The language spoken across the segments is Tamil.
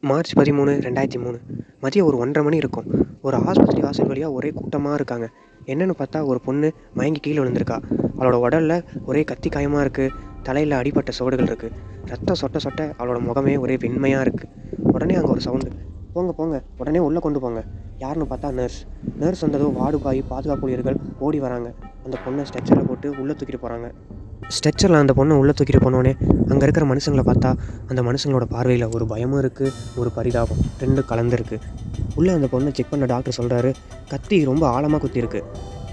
மார்ச் 13, 2003 மதியம் ஒரு 1:30 மணி இருக்கும். ஒரு ஆஸ்பத்திரி வாசல் வழியா ஒரே கூட்டமா இருக்காங்க. என்னன்னு பார்த்தா ஒரு பொண்ணு மயங்கி கீழ விழுந்திருக்கா. அவளோட உடல்ல ஒரே கத்தி காயமா இருக்கு. தலையில அடிபட்ட சுவடுகள் இருக்கு. ரத்தம் சொட்ட சொட்ட அவளோட முகமே ஒரே வெண்மையா இருக்கு. உடனே அங்க ஒரு சவுண்டு. போங்க போங்க, உடனே உள்ள கொண்டு போங்க. யாருன்னு பார்த்தா நர்ஸ். நர்ஸ் வந்ததும் வார்டு பாய், பாதுகாப்பு ஊழியர்கள் ஓடி வராங்க. அந்த பொண்ணை ஸ்ட்ரெச்சர்ல போட்டு உள்ள தூக்கிட்டு போறாங்க. ஸ்ட்ரெச்சரில் அந்த பொண்ணை உள்ளே தூக்கிட்டு போனோடனே அங்கே இருக்கிற மனுஷங்களை பார்த்தா அந்த மனுஷங்களோட பார்வையில் ஒரு பயமும் இருக்குது, ஒரு பரிதாபம் ரெண்டும் கலந்துருக்கு. உள்ளே அந்த பொண்ணை செக் பண்ண டாக்டர் சொல்கிறாரு, கத்தி ரொம்ப ஆழமாக குத்திருக்கு,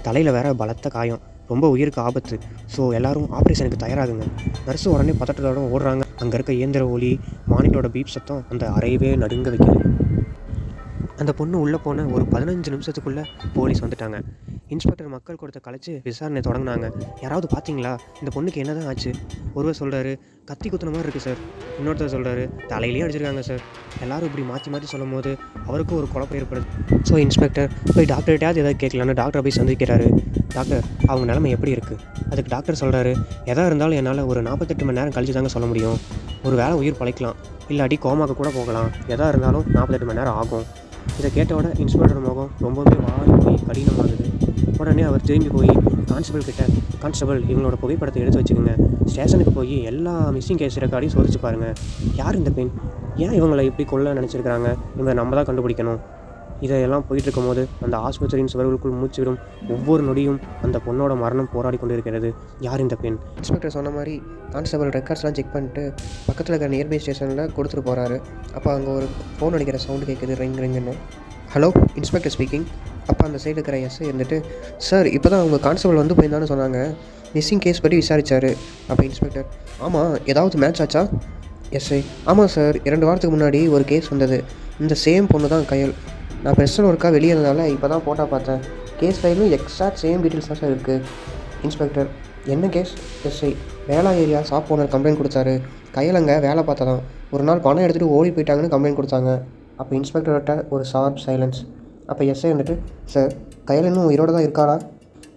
தலையில் வேற பலத்த காயம், ரொம்ப உயிருக்கு ஆபத்து. ஸோ எல்லோரும் ஆப்ரேஷனுக்கு தயாராகுங்க. நர்ஸு உடனே பதட்டத்தோட ஓடுறாங்க. அங்கே இருக்க இயந்திர ஒலி, மானிட்டரோட பீப் சத்தம் அந்த அறையவே நடுங்க வைக்குது. அந்த பொண்ணு உள்ளே போன ஒரு 15 நிமிஷத்துக்குள்ளே போலீஸ் வந்துட்டாங்க. இன்ஸ்பெக்டர் மக்கள் கூடத்தை கலைச்சி விசாரணை தொடங்கினாங்க. யாராவது பார்த்தீங்களா, இந்த பொண்ணுக்கு என்ன தான் ஆச்சு? ஒருவர் சொல்கிறாரு, கத்தி குத்துன மாதிரி இருக்குது சார். இன்னொருத்தர் சொல்கிறாரு, தலையிலேயே அடிச்சிருக்காங்க சார். எல்லோரும் இப்படி மாற்றி மாற்றி சொல்லும் போது அவருக்கும் ஒரு குழப்பம் ஏற்படுது. ஸோ இன்ஸ்பெக்டர் போய் டாக்டர்கிட்டையாவது எதாவது கேட்கலான்னு டாக்டரை போய் சந்திக்கிறாரு. டாக்டர், அவங்க நிலைமை எப்படி இருக்குது? அதுக்கு டாக்டர் சொல்கிறாரு, எதாக இருந்தாலும் என்னால் ஒரு 48 மணி நேரம் கழிச்சு தாங்க சொல்ல முடியும். ஒரு வேளை உயிர் பழைக்கலாம், இல்லாட்டி கோமாக்கு கூட போகலாம். எதாக இருந்தாலும் 48 மணி நேரம் ஆகும். இதை கேட்டவுடனே இன்ஸ்பெக்டர் முகம் ரொம்பவே வாடி போய் கடினமாகுது. உடனே அவர் திரும்பி போய் கான்ஸ்டபிள் கிட்ட, கான்ஸ்டபிள் இவங்களோட புகைப்படத்தை எடுத்து வச்சுக்கோங்க, ஸ்டேஷனுக்கு போய் எல்லா மிஸ்ஸிங் கேஸ் ரெக்கார்டையும் சோதிச்சு பாருங்கள். யார் இந்த பெண்? ஏன் இவங்களை இப்படி கொல்ல நினச்சிருக்கிறாங்க? இவங்க நம்ம தான் கண்டுபிடிக்கணும். இதையெல்லாம் போயிட்டு இருக்கும்போது அந்த ஆஸ்பத்திரியின் சுவர்களுக்குள் மூச்சு விடும் ஒவ்வொரு நொடியும் அந்த பொண்ணோட மரணம் போராடி கொண்டு இருக்கிறது. யார் இந்த பெண்? இன்ஸ்பெக்டர் சொன்ன மாதிரி கான்ஸ்டபிள் ரெக்கார்ட்ஸ்லாம் செக் பண்ணிட்டு பக்கத்தில் இருக்கிற நியர்பை ஸ்டேஷனில் கொடுத்துட்டு போகிறாரு. அப்போ அங்கே ஒரு ஃபோன் அடிக்கிற சவுண்டு கேட்குது, ரிங் ரிங்குன்னு. Hello, inspector speaking. அப்போ அந்த சைடு இருக்கிற எஸ்ஐ இருந்துட்டு, சார் இப்போ தான் அவங்க கான்ஸ்டபிள் வந்து போயிருந்தான்னு சொன்னாங்க, மிஸ்ஸிங் கேஸ் பற்றி விசாரித்தார். அப்போ இன்ஸ்பெக்டர், ஆமாம், ஏதாவது மேட்ச் ஆச்சா? எஸ்ஐ, ஆமாம் சார், 2 வாரத்துக்கு முன்னாடி ஒரு கேஸ் வந்தது. இந்த சேம் பொண்ணு தான் கயல். நான் பெர்சனல் ஒர்க்காக வெளியே இருந்ததால இப்போ தான் போட்டா பார்த்தேன். கேஸ் ஃபைலும் எக்ஸாக்ட் சேம் டீட்டெயில்ஸ் தான் சார் இருக்குது. இன்ஸ்பெக்டர், என்ன கேஸ்? எஸ்ஐ, வேளா ஏரியா ஷாப் ஓனர் கம்ப்ளைண்ட் கொடுத்தாரு. கையலங்க வேலை பார்த்ததான் ஒரு நாள் பணம் எடுத்துகிட்டு ஓடி போயிட்டாங்கன்னு கம்ப்ளைண்ட் கொடுத்தாங்க. அப்போ இன்ஸ்பெக்டர்கிட்ட ஒரு ஷார்ப் சைலன்ஸ். அப்போ எஸ்ஐ வந்துட்டு, சார் கையில் இன்னும் உயிரோடு தான் இருக்காளா?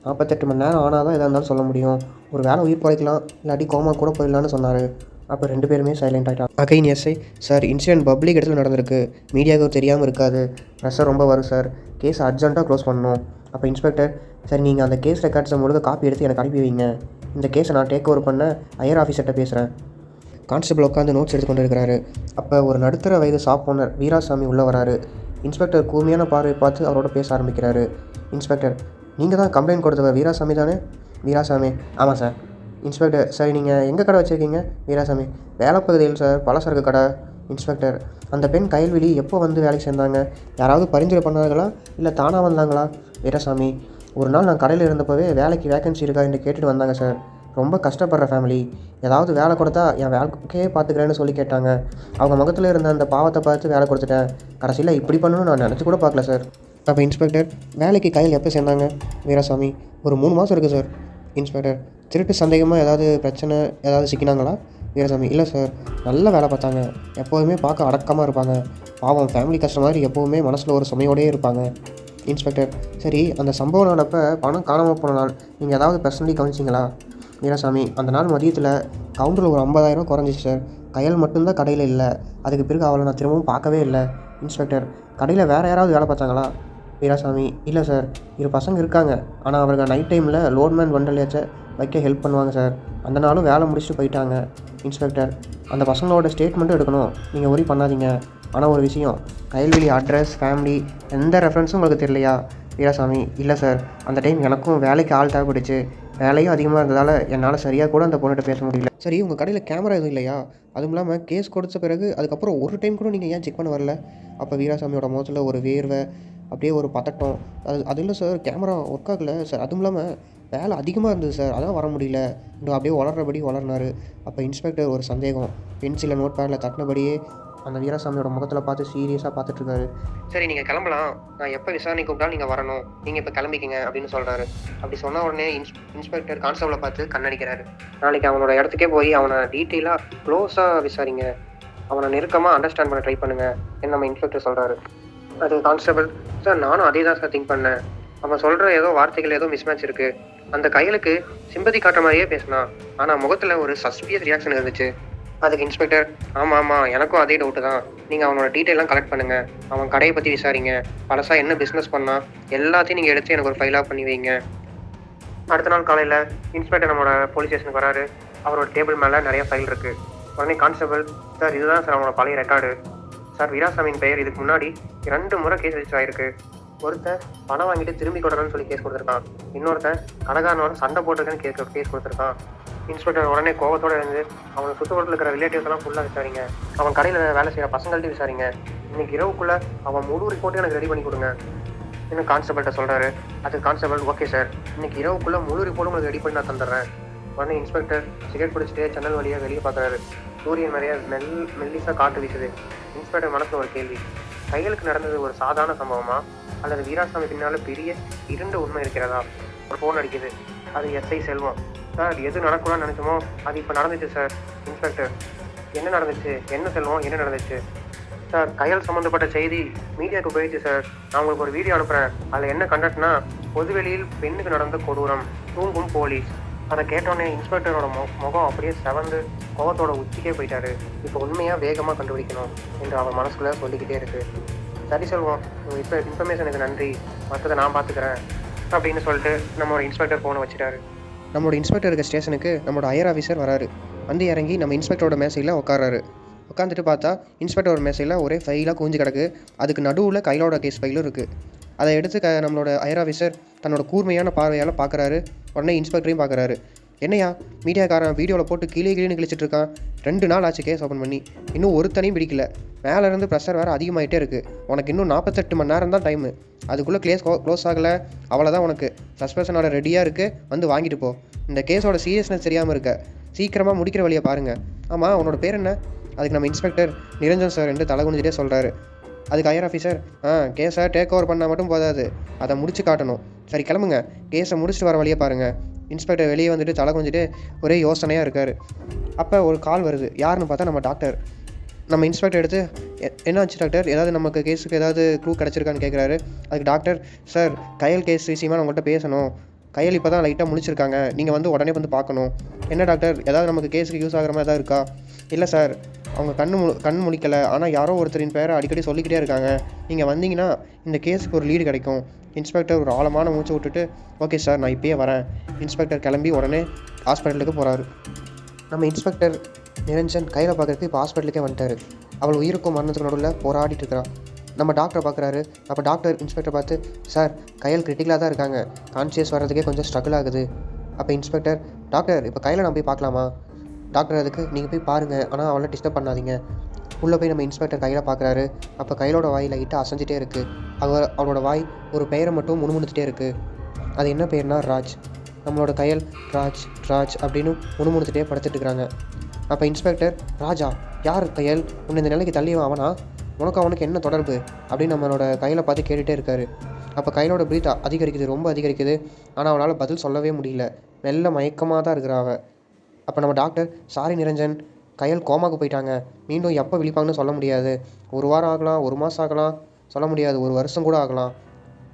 48 மணி நேரம் ஆனால் தான் எதாக இருந்தாலும் சொல்ல முடியும். ஒரு வேளை உயிர் பழைக்கலாம், இல்லாட்டி கோமா கூட போயிடலான்னு சொன்னார். அப்போ 2 பேருமே சைலண்ட் ஆகிட்டாங்க. Again SI, sir incident public இடத்துல நடந்திருக்கு, மீடியாவுக்கு தெரியாமல் இருக்காது, ப்ரெஷர் ரொம்ப வரும் சார், கேஸ் அர்ஜென்ட்டாக க்ளோஸ் பண்ணணும். அப்போ இன்ஸ்பெக்டர், சார் நீங்கள் அந்த கேஸ் ரெக்கார்ட்ஸை முழுக்க காப்பி எடுத்து எனக்கு அனுப்பி வைங்க. இந்த கேஸை நான் டேக் ஓவர் பண்ண ஹையர் ஆஃபீஸர்கிட்ட பேசுகிறேன். கான்ஸ்டபிள் உட்காந்து நோட்ஸ் எடுத்து கொண்டு இருக்கிறாரு. அப்போ ஒரு நடுத்தர வயது ஷாப் ஓனர் வீராசாமி உள்ளே வராரு. இன்ஸ்பெக்டர் கூர்மையான பார்வை பார்த்து அவரோட பேச ஆரம்பிக்கிறாரு. இன்ஸ்பெக்டர், நீங்கள் தான் கம்ப்ளைண்ட் கொடுத்தவர் வீராசாமி தானே? வீராசாமி, ஆமாம் சார். இன்ஸ்பெக்டர், சரி நீங்கள் எங்கே கடை வச்சுருக்கீங்க? வீராசாமி, வேலைப்பகுதியில் சார், பலசரக்கு கடை. இன்ஸ்பெக்டர், அந்த பெண் கயல்விழி எப்போ வந்து வேலைக்கு சேர்ந்தாங்க? யாராவது பரிந்துரை பண்ணார்களா இல்லை தானாக வந்தாங்களா? வீராசாமி, ஒரு நாள் நான் கடையில் இருந்தப்போவே வேலைக்கு வேகன்சி இருக்கா என்று கேட்டுட்டு வந்தாங்க சார். ரொம்ப கஷ்டப்படுற ஃபேமிலி, ஏதாவது வேலை கொடுத்தா என் வேலைக்கே பார்த்துக்கிறேன்னு சொல்லி கேட்டாங்க. அவங்க முகத்தில் இருந்த அந்த பாவத்தை பார்த்து வேலை கொடுத்துட்டேன். கடைசியில் இப்படி பண்ணணும்னு நான் நினச்சி கூட பார்க்கல சார். அப்போ இன்ஸ்பெக்டர், வேலைக்கு கையில் எப்போ சேர்ந்தாங்க? வீராசாமி, ஒரு 3 மாதம் இருக்குது சார். இன்ஸ்பெக்டர், திருட்டு சந்தேகமாக ஏதாவது பிரச்சனை ஏதாவது சிக்கினாங்களா? வீராசாமி, இல்லை சார், நல்ல வேலை பார்த்தாங்க, எப்போதுமே பார்க்க அடக்கமாக இருப்பாங்க, பாவம் ஃபேமிலி கஷ்டம் மாதிரி எப்போவுமே மனசில் ஒரு சுமையோடே இருப்பாங்க. இன்ஸ்பெக்டர், சரி அந்த சம்பவம் நடப்போ பணம் காணாமல் போன நாள் நீங்கள் ஏதாவது பர்சனலி கவனிச்சிங்களா? வீராசாமி, அந்த நாள் மதியத்தில் கவுண்டரில் ஒரு 50,000 குறைஞ்சிச்சு சார். கையல் மட்டும்தான் கடையில் இல்லை. அதுக்கு பிறகு அவளை நான் திரும்பவும் பார்க்கவே இல்லை. இன்ஸ்பெக்டர், கடையில் வேறு யாராவது வேலை பார்த்தாங்களா? வீராசாமி, இல்லை சார், 2 பசங்க இருக்காங்க, ஆனால் அவர்கள் நைட் டைமில் லோட்மேன் வண்டலையாச்சும் வைக்க ஹெல்ப் பண்ணுவாங்க சார். அந்த நாளும் வேலை முடிச்சுட்டு போயிட்டாங்க. இன்ஸ்பெக்டர், அந்த பசங்களோட ஸ்டேட்மெண்ட்டும் எடுக்கணும், நீங்கள் ஒரி பண்ணாதீங்க. ஆனால் ஒரு விஷயம், கைல்வெளி அட்ரஸ், ஃபேமிலி எந்த ரெஃபரன்ஸும் உங்களுக்கு தெரியலையா? வீராசாமி, இல்லை சார், அந்த டைம் எனக்கும் வேலைக்கு ஆள் தேவைப்பட்டுச்சு, வேலையும் அதிகமாக இருந்ததால் என்னால் சரியாக கூட அந்த பொண்ணுகிட்ட பேச முடியல. சரி, உங்கள் கடையில் கேமரா எதுவும் இல்லையா? அதுவும் இல்லாமல் கேஸ் கொடுத்த பிறகு அதுக்கப்புறம் ஒரு டைம் கூட நீங்கள் ஏன் செக் பண்ண வரல? அப்போ வீராசாமியோட முகத்தில் ஒரு வேர்வை, அப்படியே ஒரு பதட்டம். அது இல்லை சார், கேமரா ஒர்க் ஆகலை சார், அதுவும் இல்லாமல் வேலை அதிகமாக இருந்தது சார், அதான் வர முடியல இன்னும் அப்படியே வளர்றபடி வளர்னார். அப்போ இன்ஸ்பெக்டர் ஒரு சந்தேகம், பென்சிலை நோட் பேடில் தட்டினபடியே அந்த வீராசாமியோட முகத்தில் பார்த்து சீரியஸாக பார்த்துட்ருக்காரு. சரி நீங்கள் கிளம்பலாம், நான் எப்போ விசாரணை கூப்பிட்டாலும் நீங்கள் வரணும், நீங்கள் இப்போ கிளம்பிக்கிங்க அப்படின்னு சொல்கிறாரு. அப்படி சொன்ன உடனே இன்ஸ்பெக்டர் கான்ஸ்டபிளை பார்த்து கண்ணடிக்கிறாரு. நாளைக்கு அவனோட இடத்துக்கே போய் அவனை டீட்டெயிலாக க்ளோஸாக விசாரிங்க, அவனை நெருக்கமாக அண்டர்ஸ்டாண்ட் பண்ண ட்ரை பண்ணுங்கள் என்ன நம்ம இன்ஸ்பெக்டர் சொல்கிறாரு. அது கான்ஸ்டபிள், சார் நானும் அதே தான் சார் திங்க் பண்ணேன். அவன் சொல்கிற ஏதோ வார்த்தைகள் ஏதோ மிஸ்மேட்ச் இருக்குது. அந்த கையலுக்கு சிம்பதி காட்டுற மாதிரியே பேசினான், ஆனால் முகத்தில் ஒரு சஸ்பியஸ் ரியாக்ஷன் இருந்துச்சு. அதுக்கு இன்ஸ்பெக்டர், ஆமாம் எனக்கும் அதே டவுட்டு தான். நீங்கள் அவனோட டீட்டெயிலாம் கலெக்ட் பண்ணுங்கள். அவன் கடையை பற்றி விசாரிங்க. பழசா என்ன பிஸ்னஸ் பண்ணால் எல்லாத்தையும் நீங்கள் எடுத்து எனக்கு ஒரு ஃபைலாக பண்ணி வைங்க. அடுத்த நாள் காலையில் இன்ஸ்பெக்டர் நம்மளோட போலீஸ் ஸ்டேஷனுக்கு வராரு. அவரோட டேபிள் மேலே நிறைய ஃபைல் இருக்குது. உடனே கான்ஸ்டபிள், சார் இதுதான் சார் அவனோட பழைய ரெக்கார்டு. சார் வீராசாமியின் பெயர் இதுக்கு முன்னாடி 2 முறை கேஸ் ரெஜிஸ்டர் ஆயிருக்கு. ஒருத்தன் பணம் வாங்கிட்டு திரும்பி கொடுறேன்னு சொல்லி கேஸ் கொடுத்துருக்கான். இன்னொருத்தன் கடைக்காரனோட சண்டை போட்டிருக்கேன்னு கேஸ் கொடுத்துருக்கான். இன்ஸ்பெக்டர் உடனே கோவத்தோடு இருந்து அவனை சுற்றுவட்டத்தில் இருக்கிற ரிலேட்டிவ்ஸ் எல்லாம் ஃபுல்லாக விசாரிங்க. அவன் கடையில் வேலை செய்கிற பசங்கள்ட்ட விசாரிங்க. இன்னைக்கு இரவுக்குள்ளே அவன் முழு ரிப்போர்ட்டையும் எனக்கு ரெடி பண்ணி கொடுங்க. இன்னும் கான்ஸ்டபிள்கிட்ட சொல்கிறாரு. அதுக்கு கான்ஸ்டபிள், ஓகே சார், இன்னைக்கு இரவுக்குள்ளே முழு ரிப்போர்ட்டும் உங்களுக்கு ரெடி பண்ணி நான் தந்துடுறேன். உடனே இன்ஸ்பெக்டர் சிகரெட் பிடிச்சிட்டு ஜன்னல் வழியாக வெளியே பார்க்குறாரு. சூரியன் நிறைய மெல்லிசாக காற்று வீசுது. இன்ஸ்பெக்டர் மனசில் ஒரு கேள்வி, கையலுக்கு நடந்தது ஒரு சாதாரண சம்பவமா அல்லது வீராசாமி பின்னால் பெரிய இருண்ட உண்மை இருக்கிறதா? ஒரு ஃபோன் அடிக்குது. அது எஸ்ஐ செல்வம். சார் எது நடக்கணும்னு நினச்சோமோ அது இப்போ நடந்துச்சு சார். இன்ஸ்பெக்டர், என்ன நடந்துச்சு? என்ன செல்வம், என்ன நடந்துச்சு? சார் கையல் சம்மந்தப்பட்ட செய்தி மீடியாவுக்கு போயிடுச்சு சார். நான் உங்களுக்கு ஒரு வீடியோ அனுப்புகிறேன். அதில் என்ன கண்டக்ட்னா, பொதுவெளியில் பெண்ணுக்கு நடந்த கொடூரம், தூங்கும் போலீஸ். அதை கேட்டோன்னே இன்ஸ்பெக்டரோட முகம் அப்படியே செவந்து கோவத்தோட உச்சிக்கே போயிட்டாரு. இப்போ உண்மையாக வேகமாக கண்டுபிடிக்கணும் என்று அவர் மனசுக்குள்ளே சொல்லிக்கிட்டே இருக்கு. சரி செல்வம், இப்போ இன்ஃபர்மேஷனுக்கு நன்றி, மற்றதை நான் பார்த்துக்கிறேன் அப்படின்னு சொல்லிட்டு நம்மளோட இன்ஸ்பெக்டர் ஃபோனை வச்சுட்டாரு. நம்மளோட இன்ஸ்பெக்டர் இருக்க ஸ்டேஷனுக்கு நம்மளோட ஐஆர் ஆஃபீஸர் வராரு. வந்து இறங்கி நம்ம இன்ஸ்பெக்டரோட மேசையில் உட்காராரு. உட்காந்துட்டு பார்த்தா இன்ஸ்பெக்டரோட மேசையில் ஒரே ஃபைலாக குஞ்சு கிடக்கு. அதுக்கு நடுவில் கையிலோட கேஸ் ஃபைலும் இருக்குது. அதை எடுத்து நம்மளோட ஐஆர் ஆஃபீஸர் தன்னோட கூர்மையான பார்வையால் பார்க்குறாரு. உடனே இன்ஸ்பெக்டரையும் பார்க்குறாரு. என்னையா மீடியாக்காரன் வீடியோவில் போட்டு கீழே கிழிச்சிட்டு இருக்கான். 2 நாள் ஆச்சு கேஸ் ஓப்பன் பண்ணி, இன்னும் ஒருத்தனையும் பிடிக்கல. மேலேருந்து ப்ரெஷர் வேறு அதிகமாகிட்டே இருக்குது. உனக்கு இன்னும் 48 மணி நேரம் தான் டைமு. அதுக்குள்ளே கேஸ் க்ளோஸ் ஆகலை, அவ்வளோதான். உனக்கு சஸ்பென்ஷனோட ரெடியாக இருக்குது, வந்து வாங்கிட்டு போ. இந்த கேஸோட சீரியஸ்னஸ் தெரியாமல் இருக்க, சீக்கிரமாக முடிக்கிற வழியை பாருங்கள். ஆமாம், உன்னோட பேர் என்ன? அதுக்கு நம்ம இன்ஸ்பெக்டர் நிரஞ்சன் சார் என்று தலை குனிஞ்சிட்டே சொல்கிறாரு. அதுக்கு ஐஆர் ஆஃபீஸர், கேஸை டேக் ஓவர் பண்ணால் மட்டும் போதாது, அதை முடிச்சு காட்டணும். சரி கிளம்புங்க, கேஸை முடிச்சுட்டு வர வழியை பாருங்கள். இன்ஸ்பெக்டர் வெளியே வந்துட்டு தலை குனிஞ்சிட்டு ஒரே யோசனையாக இருக்கார். அப்போ ஒரு கால் வருது. யாருன்னு பார்த்தா நம்ம டாக்டர். நம்ம இன்ஸ்பெக்டர் எடுத்து, என்னாச்சு டாக்டர், ஏதாவது நமக்கு கேஸுக்கு ஏதாவது க்ளூ கிடச்சிருக்கான்னு கேட்குறாரு. அதுக்கு டாக்டர், சார் கையல் கேஸ் விஷயமா நான் உங்கள்கிட்ட பேசணும். கையல் இப்போ தான் லைட்டாக முடிச்சிருக்காங்க, நீங்கள் வந்து உடனே வந்து பார்க்கணும். என்ன டாக்டர், ஏதாவது நமக்கு கேஸுக்கு யூஸ் ஆகிற மாதிரி தான் இருக்கா? இல்லை சார், அவங்க கண் முழிக்கலை, ஆனால் யாரோ ஒருத்தரின் பேரை அடிக்கடி சொல்லிக்கிட்டே இருக்காங்க. நீங்கள் வந்தீங்கன்னா இந்த கேஸுக்கு ஒரு லீடு கிடைக்கும். இன்ஸ்பெக்டர் ஒரு ஆழமான மூச்சை விட்டுட்டு, ஓகே சார் நான் இப்பயே வரேன். இன்ஸ்பெக்டர் கிளம்பி உடனே ஹாஸ்பிட்டலுக்கு போகிறாரு. நம்ம இன்ஸ்பெக்டர் நிரஞ்சன் கையில் பார்க்குறதுக்கு இப்போ ஹாஸ்பிட்டலுக்கே வந்துட்டார். அவள் உயிருக்கும் மரணத்துக்கு நடுவில் போராடிட்டு இருக்கிறான். நம்ம டாக்டரை பார்க்குறாரு. அப்போ டாக்டர் இன்ஸ்பெக்டர் பார்த்து, சார் கையில் கிரிட்டிக்கலாக தான் இருக்காங்க, கான்ஷியஸ் வர்றதுக்கே கொஞ்சம் ஸ்ட்ரகிள் ஆகுது. அப்போ இன்ஸ்பெக்டர், டாக்டர் இப்போ கையில் நான் போய் பார்க்கலாமா? டாக்டர், அதுக்கு நீங்கள் போய் பாருங்கள், ஆனால் அவளை டிஸ்டர்ப் பண்ணாதீங்க. உள்ளே போய் நம்ம இன்ஸ்பெக்டர் கையில் பார்க்குறாரு. அப்போ கையிலோட வாய் லைட்டாக அசைஞ்சிட்டே இருக்குது. அவளோட வாய் ஒரு பெயரை மட்டும் முணுமுணுத்துட்டே இருக்குது. அது என்ன பெயர்னா ராஜ். நம்மளோட கையல் ராஜ் ராஜ் அப்படின்னு முணுமுணுத்துட்டே படுத்துட்டு இருக்கிறாங்க. அப்போ இன்ஸ்பெக்டர், ராஜா யார் கையல், உன்னை இந்த நிலைக்கு தள்ளியும் அவனா, உனக்கு அவனுக்கு என்ன தொடர்பு அப்படின்னு நம்மளோட கையில் பார்த்து கேட்டுகிட்டே இருக்காரு. அப்போ கையிலோட ப்ரீத் அதிகரிக்குது, ரொம்ப அதிகரிக்குது. ஆனால் அவனால் பதில் சொல்லவே முடியல. மெல்ல மயக்கமாக தான் இருக்கிறா அவள். அப்போ நம்ம டாக்டர், சாரி நிரஞ்சன், கையல் கோமாக்கு போயிட்டாங்க, மீண்டும் எப்போ விழிப்பாங்கன்னு சொல்ல முடியாது. 1 வாரம் ஆகலாம், 1 மாதம் ஆகலாம், சொல்ல முடியாது, 1 வருஷம் கூட ஆகலாம்.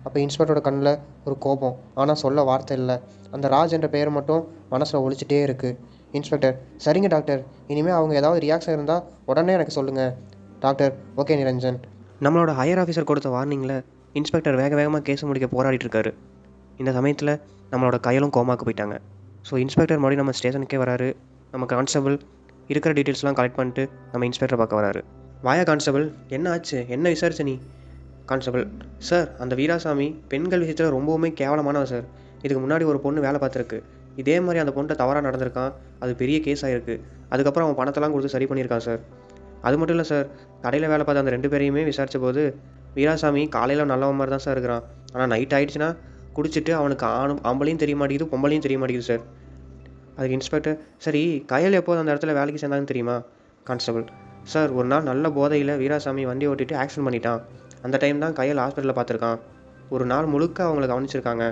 அப்போ இன்ஸ்பெக்டரோட கண்ணில் ஒரு கோபம், ஆனால் சொல்ல வார்த்தை இல்லை. அந்த ராஜ் என்ற பெயர் மட்டும் மனசில் ஒழிச்சிட்டே இருக்குது. இன்ஸ்பெக்டர், சரிங்க டாக்டர், இனிமேல் அவங்க ஏதாவது ரியாக்ஷன் இருந்தால் உடனே எனக்கு சொல்லுங்கள். Doctor, okay Niranjan. நம்மளோட ஹையர் ஆஃபீஸர் கொடுத்த வார்னிங்கில் இன்ஸ்பெக்டர் வேகமாக கேஸ் முடிக்க போராடிட்டு இருக்காரு. இந்த சமயத்தில் நம்மளோட கையிலும் கோமாக்கு போயிட்டாங்க. ஸோ இன்ஸ்பெக்டர் மறுபடியும் நம்ம ஸ்டேஷனுக்கே வராரு. நம்ம கான்ஸ்டபிள் இருக்கிற டீட்டெயில்ஸ்லாம் கலெக்ட் பண்ணிட்டு நம்ம இன்ஸ்பெக்டரை பார்க்க வராரு. வாயா கான்ஸ்டபிள், என்ன ஆச்சு, என்ன விசாரிச்ச நீ? கான்ஸ்டபிள், சார் அந்த வீராசாமி பெண்கள் விஷயத்தில் ரொம்பவுமே கேவலமானவன் சார். இதுக்கு முன்னாடி ஒரு பொண்ணு வேலை பார்த்துருக்கு, இதே மாதிரி அந்த பொண்ணை தவறாக நடந்திருக்கான், அது பெரிய கேஸ் ஆகிருக்கு. அதுக்கப்புறம் அவன் பணத்தெல்லாம் கொடுத்து சரி பண்ணியிருக்கான் சார். அது மட்டும் இல்லை சார், கடையில் வேலை பார்த்த அந்த 2 பேரையுமே விசாரித்த போது வீராசாமி காலையில் நல்லவன் மாதிரி தான் சார் இருக்கிறான், ஆனால் நைட் ஆகிடுச்சுன்னா குடிச்சிட்டு அவனுக்கு ஆம்பளையும் தெரிய மாட்டேங்குது, பொம்பளையும் தெரிய மாட்டேங்குது சார். அதுக்கு இன்ஸ்பெக்டர், சரி கையில் எப்போது அந்த இடத்துல வேலைக்கு சேர்ந்தாங்கன்னு தெரியுமா? கான்ஸ்டபிள், சார் ஒரு நாள் நல்ல போதையில் வீராசாமி வண்டி ஓட்டிட்டு ஆக்சிடென்ட் பண்ணிட்டான். அந்த டைம் தான் கையில் ஹாஸ்பிட்டலில் பார்த்துருக்கான். ஒரு நாள் முழுக்க அவங்களை கவனிச்சிருக்காங்க.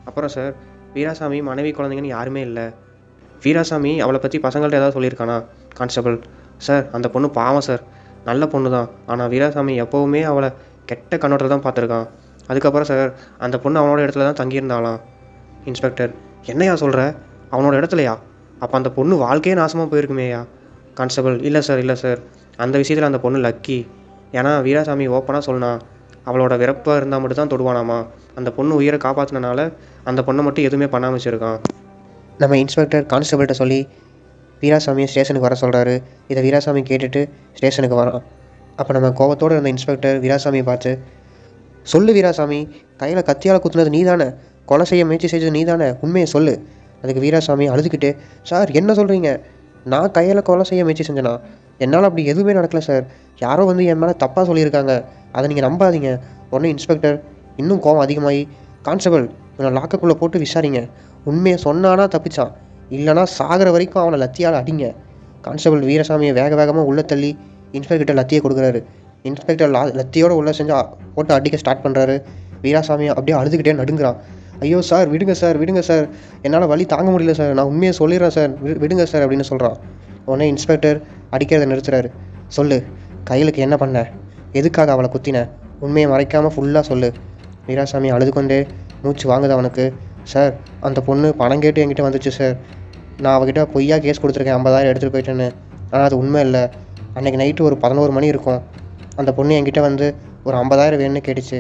அப்புறம் சார் வீராசாமி மனைவி குழந்தைங்கன்னு யாருமே இல்லை. வீராசாமி அவளை பற்றி பசங்கள்ட்ட ஏதாவது சொல்லியிருக்கானா? கான்ஸ்டபிள், சார் அந்த பொண்ணு பாவம் சார், நல்ல பொண்ணு தான், ஆனால் வீராசாமி எப்போவுமே அவளை கெட்ட கண்ணோட்டத்தில் தான் பார்த்துருக்கான். அதுக்கப்புறம் சார் அந்த பொண்ணு அவனோட இடத்துல தான் தங்கியிருந்தாலாம். இன்ஸ்பெக்டர், என்னையா சொல்கிற, அவனோட இடத்துலையா? அப்போ அந்த பொண்ணு வாழ்க்கையே நாசமாக போயிருக்குமேயா? கான்ஸ்டபிள், இல்லை சார் இல்லை சார், அந்த விஷயத்தில் அந்த பொண்ணு லக்கி. ஏன்னா வீராசாமி ஓப்பனாக சொன்னான், அவளோட விருப்பம் இருந்தால் மட்டும் தான் தொடுவானாமா. அந்த பொண்ணு உயிரை காப்பாற்றினால அந்த பொண்ணை மட்டும் எதுவுமே பண்ணாமல் வச்சுருக்கான். நம்ம இன்ஸ்பெக்டர் கான்ஸ்டபிள்கிட்ட சொல்லி வீராசாமியை ஸ்டேஷனுக்கு வர சொல்கிறாரு. இதை வீராசாமி கேட்டுட்டு ஸ்டேஷனுக்கு வரான். அப்போ நம்ம கோபத்தோடு இருந்த இன்ஸ்பெக்டர் வீராசாமியை பார்த்து, சொல்லு வீராசாமி, கையில் கத்தியால் குத்துனது நீ தானே, கொலை செய்ய முயற்சி செஞ்சது நீ தானே, உண்மையை சொல்லு. அதுக்கு வீராசாமி அழுதுகிட்டு, சார் என்ன சொல்கிறீங்க, நான் கையில் கொலை செய்ய முயற்சி செஞ்சேனா? என்னால் அப்படி எதுவுமே நடக்கலை சார், யாரோ வந்து என் மேலே தப்பாக சொல்லியிருக்காங்க, அதை நீங்கள் நம்பாதீங்க. உடனே இன்ஸ்பெக்டர் இன்னும் கோபம் அதிகமாகி, கான்ஸ்டபிள் இவனை லாக்கப்புள்ளே போட்டு விசாரிங்க, உண்மையை சொன்னானா தப்பிச்சான், இல்லைனா சாகிற வரைக்கும் அவனை லத்தியால் அடிங்க. கான்ஸ்டபிள் வீராசாமியை வேக வேகமாக உள்ளே தள்ளி இன்ஸ்பெக்டர்கிட்ட லத்தியை கொடுக்குறாரு. இன்ஸ்பெக்டர் லத்தியோடு உள்ளே செஞ்சு போட்டு அடிக்க ஸ்டார்ட் பண்ணுறாரு. வீராசாமியை அப்படியே அழுதுகிட்டே நடுங்கிறான். ஐயோ சார் விடுங்க சார் விடுங்க சார், என்னால் வலி தாங்க முடியல சார், நான் உண்மையை சொல்லிடுறேன் சார், விடுங்க சார் அப்படின்னு சொல்கிறான். உடனே இன்ஸ்பெக்டர் அடிக்கிறத நிறுத்துறாரு. சொல்லு, கையிலுக்கு என்ன பண்ண, எதுக்காக அவளை குத்தின, உண்மையை மறைக்காமல் ஃபுல்லாக சொல்லு. வீராசாமி அழுது கொண்டே மூச்சு வாங்குது அவனுக்கு. சார் அந்த பொண்ணு பணம் கேட்டு என்கிட்ட வந்துச்சு சார், நான் அவகிட்ட பொய்யா கேஸ் கொடுத்துருக்கேன், 50,000 எடுத்துகிட்டு போயிட்டேன்னு. ஆனால் அது உண்மை இல்லை. அன்றைக்கி நைட்டு ஒரு 11 மணி இருக்கும், அந்த பொண்ணு என்கிட்ட வந்து ஒரு 50,000 வேணும்னு கேட்டுச்சு.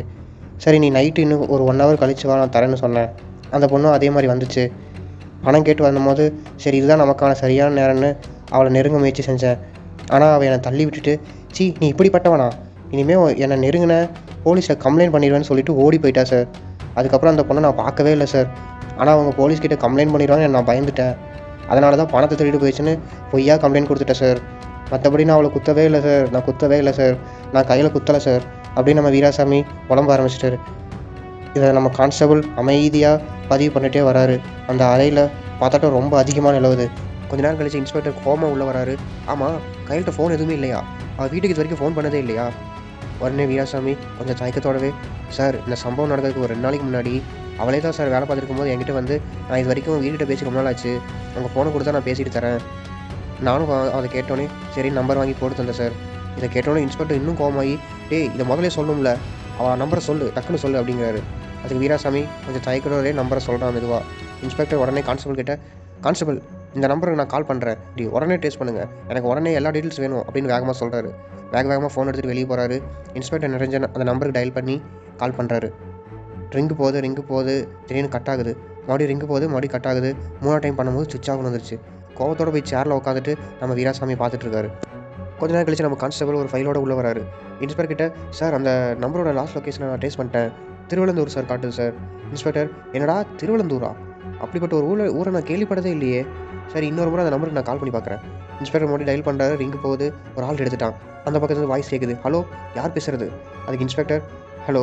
சரி நீ நைட்டு இன்னும் ஒரு 1 ஹவர் கழிச்சு வா, நான் தரேன்னு சொன்னேன். அந்த பொண்ணும் அதே மாதிரி வந்துச்சு. பணம் கேட்டு வந்தபோது சரி இதுதான் நமக்கான சரியான நேரம்னு அவளை நெருங்க முயற்சி செஞ்சேன். ஆனால் அவள் என்னை தள்ளி விட்டுட்டு, சி நீ இப்படிப்பட்டவனா, இனிமேல் என்னை நெருங்கின போலீஸில் கம்ப்ளைண்ட் பண்ணிடுவேன்னு சொல்லிட்டு ஓடி போயிட்டா சார். அதுக்கப்புறம் அந்த பொண்ணை நான் பார்க்கவே இல்லை சார். ஆனால் அவங்க போலீஸ்கிட்ட கம்ப்ளைண்ட் பண்ணிடுவாங்க, நான் பயந்துட்டேன். அதனால தான் பணத்தை திருடிட்டு போயிடுச்சுன்னு பொய்யா கம்ப்ளைண்ட் கொடுத்துட்டேன் சார். மற்றபடி நான் அவளை குத்தவே இல்லை சார், நான் குத்தவே இல்லை சார், நான் கையில் குத்தலை சார் அப்படின்னு நம்ம வீராசாமி புலம்ப ஆரம்பிச்சிட்டாரு. இதை நம்ம கான்ஸ்டபிள் அமைதியாக பதிவு பண்ணிகிட்டே வராரு. அந்த அறையில் பார்த்தாட்டம் ரொம்ப அதிகமாக நிலவுது. கொஞ்ச நேரம் கழிச்சு இன்ஸ்பெக்டர் கோமா உள்ளே வராரு. ஆமாம், கையில்கிட்ட ஃபோன் எதுவுமே இல்லையா, அவள் வீட்டுக்கு இது வரைக்கும் ஃபோன் பண்ணதே இல்லையா? உடனே வீராசாமி கொஞ்சம் தயக்கத்தோடவே, சார் இந்த சம்பவம் நடக்கிறதுக்கு ஒரு 2 நாளைக்கு முன்னாடி அவளே தான் சார் வேலை பார்த்துருக்கும் போது என்கிட்ட வந்து, நான் இது வரைக்கும் வீட்டுக்கிட்ட பேசி ரொம்ப நாள் ஆச்சு, உங்கள் ஃபோனை கொடுத்தா நான் பேசிட்டு தரேன். நானும் அதை கேட்டோன்னே சரி நம்பர் வாங்கி போட்டு தந்தேன் சார். இதை கேட்டோன்னே இன்ஸ்பெக்டர் இன்னும் கோமாகி, டேய் இதை முதலே சொல்லணும்ல, அவள் நம்பரை சொல்லு, டக்குன்னு சொல்லு அப்படிங்கிறாரு. அதுக்கு வீராசாமி கொஞ்சம் தயக்கத்தோடே நம்பரை சொல்கிறான் மெதுவாக. இன்ஸ்பெக்டர் உடனே கான்ஸ்டபிள் கிட்ட, கான்ஸ்டபிள் இந்த நம்பருக்கு நான் கால் பண்ணுறேன், இப்படி உடனே டேஸ்ட் பண்ணுங்கள், எனக்கு உடனே எல்லா டீட்டெயில்ஸ் வேணும் அப்படின்னு வேகமாக சொல்கிறாரு. வேகமாக ஃபோன் எடுத்துகிட்டு வெளியே போகிறாரு. இன்ஸ்பெக்டர் நிரஞ்சன் அந்த நம்பருக்கு டயல் பண்ணி கால் பண்ணுறாரு. ரிங்கு போகுது, திடீர்னு கட் ஆகுது, மறுபடியும் ரிங்கு போகுது, மறுபடியும் கட் ஆகுது. 3ஆவது டைம் பண்ணும்போது சுவிட்ச் ஆஃப் வந்துருச்சு. கோவத்தோடு போய் சேரில் உட்காந்துட்டு நம்ம வீராசாமியை பார்த்துட்ருக்காரு. கொஞ்ச நேரம் கழிச்சு நம்ம கான்ஸ்டபிள் ஒரு ஃபைலோடு உள்ளே வராரு. இன்ஸ்பெக்டர் கிட்ட, சார் அந்த நம்பரோட லாஸ்ட் லொக்கேஷனை நான் டேஸ்ட் பண்ணிட்டேன், திருவள்ளந்தூர் சார் காட்டுது சார். இன்ஸ்பெக்டர், என்னடா திருவள்ளந்தூரா, அப்படிப்பட்ட ஒரு ஊரை நான் கேள்விப்பட்டதே இல்லையே. சரி இன்னொரு முறை அந்த நம்பருக்கு நான் கால் பண்ணி பார்க்குறேன். இன்ஸ்பெக்டர் மறுபடியும் டயல் பண்ணுறாரு. ரிங்கு போகுது, ஒரு ஆள் எடுத்துட்டான். அந்த பக்கத்துல வாய்ஸ் கேட்குது, ஹலோ யார் பேசுகிறது? அதுக்கு இன்ஸ்பெக்டர், ஹலோ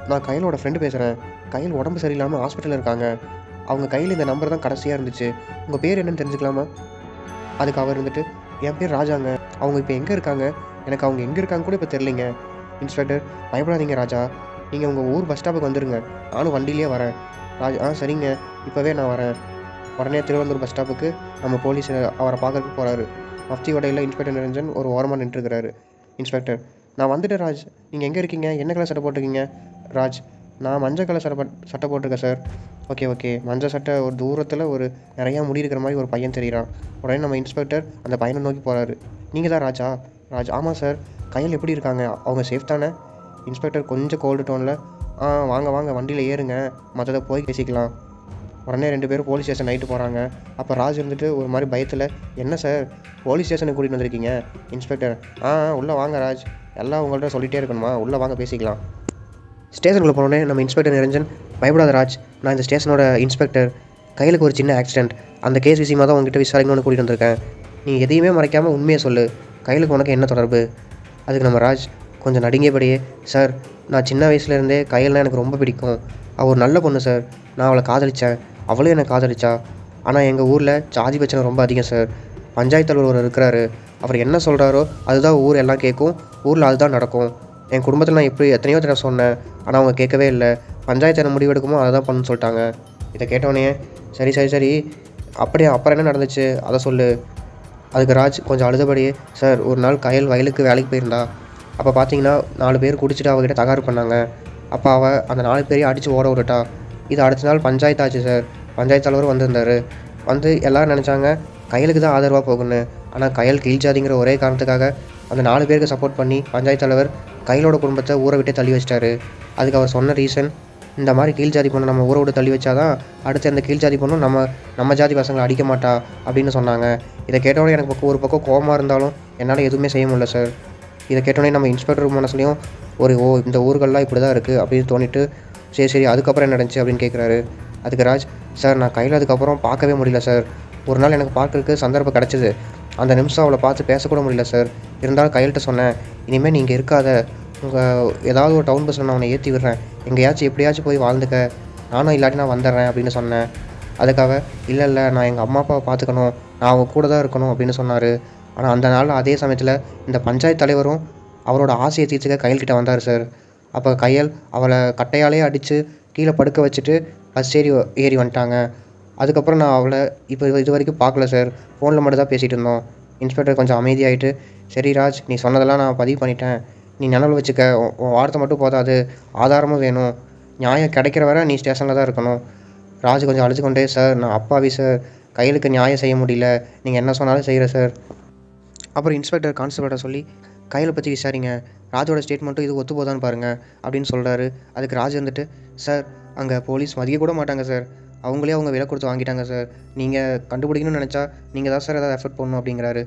நான் கையிலோட ஃப்ரெண்டு பேசுகிறேன், கையில் உடம்பு சரியில்லாமல் ஹாஸ்பிட்டலில் இருக்காங்க, அவங்க கையில் இந்த நம்பர் தான் கடைசியாக இருந்துச்சு, உங்கள் பேர் என்னன்னு தெரிஞ்சுக்கலாமா? அதுக்கு அவர் இருந்துட்டு, என் பேர் ராஜாங்க, அவங்க இப்போ எங்கே இருக்காங்க, எனக்கு அவங்க எங்கே இருக்காங்க கூட இப்போ தெரிலிங்க. இன்ஸ்பெக்டர், பயப்படாதீங்க ராஜா, நீங்கள் உங்கள் ஊர் பஸ் ஸ்டாப்புக்கு வந்துடுங்க, நானும் வண்டியிலே வரேன். ராஜா, சரிங்க இப்போவே நான் வரேன். உடனே திருவள்ளூர் பஸ் ஸ்டாப்புக்கு நம்ம போலீஸ் அவரை பார்க்கறதுக்கு போகிறாரு. மஃப்தி வடையில் இன்ஸ்பெக்டர் நிரஞ்சன் ஒரு ஓரமாக நின்றுருக்கிறாரு. இன்ஸ்பெக்டர், நான் வந்துட்டேன் ராஜ், நீங்கள் எங்கே இருக்கீங்க, என்ன கலர் சட்டை போட்டிருக்கீங்க? ராஜ், நான் மஞ்சள் கலர் சட்டை போட்டிருக்கேன் சார். ஓகே மஞ்சள் சட்டை, ஒரு தூரத்தில் ஒரு நிறையா முடி இருக்கிற மாதிரி ஒரு பையன் தெரிகிறான். உடனே நம்ம இன்ஸ்பெக்டர் அந்த பையனை நோக்கி போகிறாரு. நீங்கள் தான் ராஜா? ராஜ், ஆமாம் சார். கையில் எப்படி இருக்காங்க, அவங்க சேஃப் தானே? இன்ஸ்பெக்டர் கொஞ்சம் கோல்டு டோனில், வாங்க வண்டியில் ஏறுங்க, மற்றதை போய் பேசிக்கலாம். உடனே 2 பேரும் போலீஸ் ஸ்டேஷன் நைட்டு போகிறாங்க. அப்போ ராஜ் இருந்துட்டு ஒரு மாதிரி பயத்தில், என்ன சார் போலீஸ் ஸ்டேஷனுக்கு கூட்டிகிட்டு வந்திருக்கீங்க? இன்ஸ்பெக்டர், உள்ளே வாங்க ராஜ், எல்லாம் உங்கள்கிட்ட சொல்லிகிட்டே இருக்கணுமா, உள்ளே வாங்க பேசிக்கலாம். ஸ்டேஷனுக்குள்ளே போனோடனே நம்ம இன்ஸ்பெக்டர் நிரஞ்சன், பயப்படாத ராஜ், நான் இந்த ஸ்டேஷனோட இன்ஸ்பெக்டர், கையிலுக்கு ஒரு சின்ன ஆக்சிடென்ட், அந்த கேஸ் விஷயமாக தான் உங்ககிட்ட விசாரிக்கணும்னு கூட்டிகிட்டு வந்திருக்கேன், நீ எதையுமே மறைக்காமல் உண்மையை சொல்லு, கையிலுக்கு உனக்கு என்ன தொடர்பு? அதுக்கு நம்ம ராஜ் கொஞ்சம் நடுங்கியபடியே, சார் நான் சின்ன வயசுலேருந்தே கையில்னால் எனக்கு ரொம்ப பிடிக்கும், அவள் ஒரு நல்ல பொண்ணு சார், நான் அவளை காதலித்தேன், அவளும் என்னை காதலிச்சா. ஆனால் எங்கள் ஊரில் ஜாதி பிரச்சனை ரொம்ப அதிகம் சார், பஞ்சாயத்து தலைவர் ஒருவர் இருக்கிறாரு, அவர் என்ன சொல்கிறாரோ அதுதான் ஊர் எல்லாம் கேட்கும், ஊரில் அதுதான் நடக்கும். என் குடும்பத்தில் நான் எத்தனையோ தடவை சொன்னேன், ஆனால் அவங்க கேட்கவே இல்லை, பஞ்சாயத்து என்ன முடிவெடுக்குமோ அதை தான் பண்ணணும்னு சொல்லிட்டாங்க. இதை கேட்டோடனே சரி அப்படியே அப்புறம் என்ன நடந்துச்சு அதை சொல்லு. அதுக்கு ராஜ் கொஞ்சம் அழுதபடியே, சார் ஒரு நாள் கையில் வயலுக்கு வேலைக்கு போயிருந்தா, அப்போ பார்த்தீங்கன்னா 4 பேர் குடிச்சிட்டு அவகிட்ட தகராறு பண்ணாங்க. அப்போ அவள் அந்த 4 பேரையும் அடித்து ஓட விட்டுட்டா. இது அடுத்த நாள் பஞ்சாயத்து ஆச்சு சார், பஞ்சாயத்து தலைவர் வந்திருந்தார். வந்து எல்லோரும் நினச்சாங்க கையிலுக்கு தான் ஆதரவாக போகணுன்னு. ஆனால் கையல் கீழ் ஜாதிங்கிற ஒரே காரணத்துக்காக அந்த 4 பேருக்கு சப்போர்ட் பண்ணி பஞ்சாயத்து தலைவர் கையலோட குடும்பத்தை ஊரை விட்டு தள்ளி வச்சிட்டாரு. அதுக்கு அவர் சொன்ன ரீசன், இந்த மாதிரி கீழ் ஜாதி பொண்ணை நம்ம ஊரை விட்டு தள்ளி வச்சாதான் அடுத்து அந்த கீழ் ஜாதி பொண்ணும் நம்ம ஜாதி பசங்களை அடிக்க மாட்டா அப்படின்னு சொன்னாங்க. இதை கேட்டோடனே எனக்கு ஒரு பக்கம் கோபமாக இருந்தாலும் என்னால் எதுவுமே செய்ய முடியல சார். இதை கேட்டோடனே நம்ம இன்ஸ்பெக்டர் மனசுலையும் இந்த ஊர்கள்லாம் இப்படி தான் இருக்குது அப்படின்னு தோணிட்டு, சரி அதுக்கப்புறம் என்ன நடந்துச்சு அப்படின்னு கேட்குறாரு. அதுக்கு ராஜ், சார் நான் கையில் அதுக்கப்புறம் பார்க்கவே முடியல சார். ஒரு நாள் எனக்கு பார்க்கறதுக்கு சந்தர்ப்பம் கிடச்சிது. அந்த நிமிஷம் அவளை பார்த்து பேசக்கூட முடியல சார். இருந்தாலும் கையில்கிட்ட சொன்னேன், இனிமேல் நீங்கள் இருக்காத, ஏதாவது ஒரு டவுன் பஸ்ஸில் நான் அவனை ஏற்றி விடுறேன், எங்கேயாச்சும் எப்படியாச்சும் போய் வாழ்ந்துக்க, நானும் இல்லாட்டி நான் வந்துடுறேன் அப்படின்னு சொன்னேன். அதுக்காக இல்லை நான் எங்கள் அம்மா அப்பாவை பார்த்துக்கணும், நான் அவங்க கூட தான் இருக்கணும் அப்படின்னு சொன்னார். ஆனால் அந்த நாள் அதே சமயத்தில் இந்த பஞ்சாயத்து தலைவரும் அவரோட ஆசையை தீர்த்துக்க கையல்கிட்ட வந்தார் சார். அப்போ கையல் அவளை கட்டையாலே அடித்து கீழே படுக்க வச்சுட்டு பஸ் ஏறி வந்துட்டாங்க. அதுக்கப்புறம் நான் அவளை இது வரைக்கும் பார்க்கல சார். ஃபோனில் மட்டும் தான் பேசிகிட்டு இருந்தோம். இன்ஸ்பெக்டர் கொஞ்சம் அமைதியாகிட்டு, சரி ராஜ், நீ சொன்னதெல்லாம் நான் பதிவு பண்ணிட்டேன், நீ நினைவில் வச்சுக்க, உன் வார்த்தை மட்டும் போதாது, ஆதாரமும் வேணும், நியாயம் கிடைக்கிற வரை நீ ஸ்டேஷனில் தான் இருக்கணும். ராஜ் கொஞ்சம் அழுதுகொண்டே, சார் நான் அப்பாவி சார், கையலுக்கு நியாயம் செய்ய முடியல, நீங்கள் என்ன சொன்னாலும் செய்கிறேன் சார். அப்புறம் இன்ஸ்பெக்டர் கான்ஸ்டபிள்கிட்ட சொல்லி, கையில் பற்றி விசாரிங்க, ராஜோட ஸ்டேட்மெண்ட்டும் இது ஒத்து போதான்னு பாருங்கள் அப்படின்னு சொல்கிறாரு. அதுக்கு ராஜ் வந்துட்டு, சார் அங்கே போலீஸ் மதிக்க கூட மாட்டாங்க சார், அவங்களே அவங்க விலை கொடுத்து வாங்கிட்டாங்க சார், நீங்கள் கண்டுபிடிக்கணும்னு நினச்சா நீங்கள் தான் சார் ஏதாவது எஃபர்ட் பண்ணணும் அப்படிங்கிறாரு.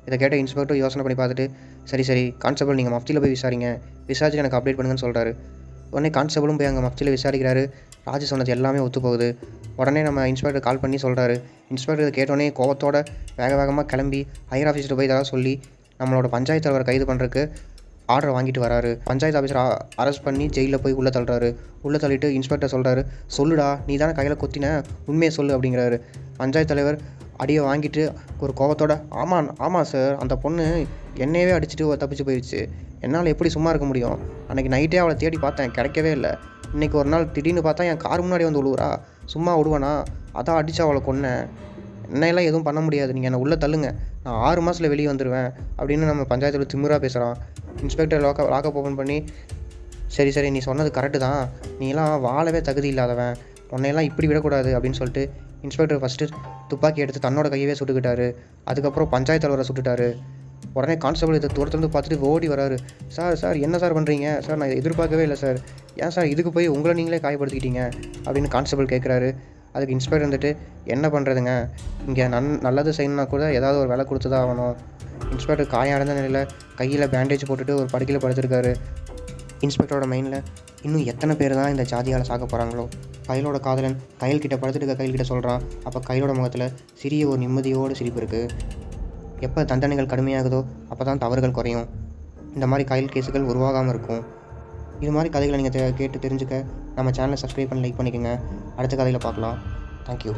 இதை கேட்ட இன்ஸ்பெக்டர் யோசனை பண்ணி பார்த்துட்டு, சரி கான்ஸ்டபிள் நீங்கள் மஃப்தியில் போய் விசாரிச்சு எனக்கு அப்டேட் பண்ணுங்கன்னு சொல்கிறாரு. உடனே கான்ஸ்டபிளும் போய் அங்கே மஃப்தியில் விசாரிக்கிறாரு. ராஜ் சொன்னது எல்லாமே ஒத்து போகுது. உடனே நம்ம இன்ஸ்பெக்டர் கால் பண்ணி சொல்கிறாரு. இன்ஸ்பெக்டர் கேட்டோடனே கோவத்தோட வேகமாக கிளம்பி ஹையர் ஆஃபீஸில் போய் இதெல்லாம் சொல்லி நம்மளோட பஞ்சாயத்து தலைவரை கைது பண்ணுறதுக்கு ஆர்டர் வாங்கிட்டு வராரு. பஞ்சாயத்து ஆஃபீஸர் அரெஸ்ட் பண்ணி ஜெயிலில் போய் உள்ளே தள்ளுறாரு. உள்ளே தள்ளிட்டு இன்ஸ்பெக்டர் சொல்கிறாரு, சொல்லுடா, நீ தானே கையில் கொத்தின, உண்மையை சொல்லு அப்படிங்கிறாரு. பஞ்சாயத்து தலைவர் அடியை வாங்கிட்டு ஒரு கோவத்தோட, ஆமாம் சார், அந்த பொண்ணு என்னையவே அடிச்சுட்டு தப்பிச்சு போயிடுச்சு, என்னால் எப்படி சும்மா இருக்க முடியும், அன்றைக்கி நைட்டே அவளை தேடி பார்த்தேன், கிடைக்கவே இல்லை, இன்றைக்கி ஒரு நாள் திடீர்னு பார்த்தா என் கார் முன்னாடி வந்து விழுவுறா, சும்மா விடுவேனா, அதான் அடித்து அவளை கொன்னேன், என்னையெல்லாம் எதுவும் பண்ண முடியாது, நீங்கள் என்னை உள்ளே தள்ளுங்க, நான் 6 மாதத்தில் வெளியே வந்துடுவேன் அப்படின்னு நம்ம பஞ்சாயத்தில் திமிராக பேசுகிறான். இன்ஸ்பெக்டர் லாக்கப் ஓப்பன் பண்ணி, சரி நீ சொன்னது கரெக்டு தான், நீலாம் வாழவே தகுதி இல்லாதவன், உன்னையெல்லாம் இப்படி விடக்கூடாது அப்படின்னு சொல்லிட்டு இன்ஸ்பெக்டர் ஃபஸ்ட்டு துப்பாக்கி எடுத்து தன்னோட கையவே சுட்டுக்கிட்டாரு. அதுக்கப்புறம் பஞ்சாயத்து தலைவரை சுட்டுட்டாரு. உடனே கான்ஸ்டபிள் இதை தூரத்துலேருந்து பார்த்துட்டு ஓடி வராரு. சார் என்ன சார் பண்ணுறீங்க சார், நான் எதிர்பார்க்கவே இல்லை சார், ஏன் சார் இதுக்கு போய் உங்களை நீங்களே காயப்படுத்திக்கிட்டீங்க அப்படின்னு கான்ஸ்டபிள் கேட்குறாரு. அதுக்கு இன்ஸ்பெக்டர் வந்துட்டு, என்ன பண்ணுறதுங்க, இங்கே நல்லது செய்யணுன்னா கூட ஏதாவது ஒரு வேலை கொடுத்து தான் ஆகணும். இன்ஸ்பெக்டர் காயடைந்த நிலையில் கையில் பேண்டேஜ் போட்டுட்டு ஒரு படுக்கையில் படுத்திருக்காரு. இன்ஸ்பெக்டரோட மைண்டில், இன்னும் எத்தனை பேர் தான் இந்த ஜாதியால் சாக்க போகிறாங்களோ. கையிலோட காதலன் கையல்கிட்ட படுத்துட்டு கையல்கிட்ட சொல்கிறான். அப்போ கையிலோட முகத்தில் சிறிய ஒரு நிம்மதியோடு சிரிப்பு இருக்குது. எப்போ தண்டனைகள் கடுமையாகுதோ அப்போ தான் தவறுகள் குறையும். இந்த மாதிரி கையல் கேஸுகள் உருவாகாமல் இருக்கும். இது மாதிரி கதைகளை நீங்கள் கேட்டு தெரிஞ்சுக்க நம்ம சேனலை சப்ஸ்கிரைப் பண்ணி லைக் பண்ணிக்கோங்க. அடுத்த கதையில் பார்க்கலாம். தேங்க்யூ.